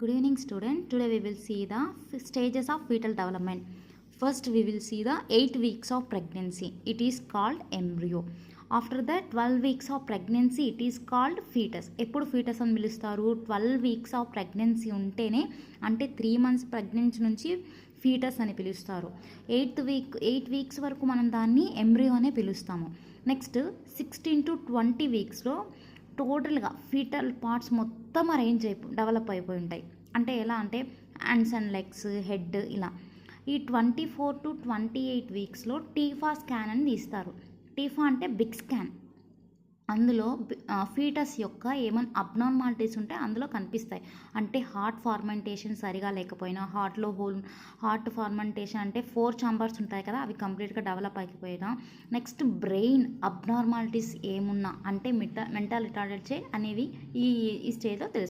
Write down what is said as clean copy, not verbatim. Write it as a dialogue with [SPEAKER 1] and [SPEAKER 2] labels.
[SPEAKER 1] Good evening, student. Today we will see the stages of fetal development. First, we will see the 8 weeks of pregnancy. It is called embryo. After that, 12 weeks of pregnancy, it is called fetus. ఎప్పుడు fetus అని పిలుస్తారు? 12 weeks of pregnancy ఉంటేనే, అంటే 3 months pregnancy నుంచి foetus అని పిలుస్తారు. 8 weeks వరకు మనం దాన్ని ఎంబ్రియో అనే పిలుస్తాము. నెక్స్ట్ 16 to 20 weeksలో టోటల్గా ఫీటల్ పార్ట్స్ మొత్తం డెవలప్ అయిపోయి ఉంటాయి. అంటే ఎలా అంటే హ్యాండ్స్ అండ్ లెగ్స్, హెడ్ ఇలా. ఈ 24 to 28 వీక్స్లో టీఫా స్కాన్ అని తీస్తారు. టీఫా అంటే బిగ్ స్కాన్. అందులో ఫీటస్ యొక్క ఏమైనా అబ్నార్మాలిటీస్ ఉంటే అందులో కనిపిస్తాయి. అంటే హార్ట్ ఫార్మెంటేషన్ సరిగా లేకపోయినా, హార్ట్ ఫార్మెంటేషన్ అంటే 4 ఛాంబర్స్ ఉంటాయి కదా, అవి కంప్లీట్గా డెవలప్ అయిపోయినా, నెక్స్ట్ బ్రెయిన్ అబ్నార్మాలిటీస్ ఏమున్నా, అంటే మెంటల్ రిటార్డెడ్స్ అనేవి ఈ స్టేజ్లో తెలుస్తాయి.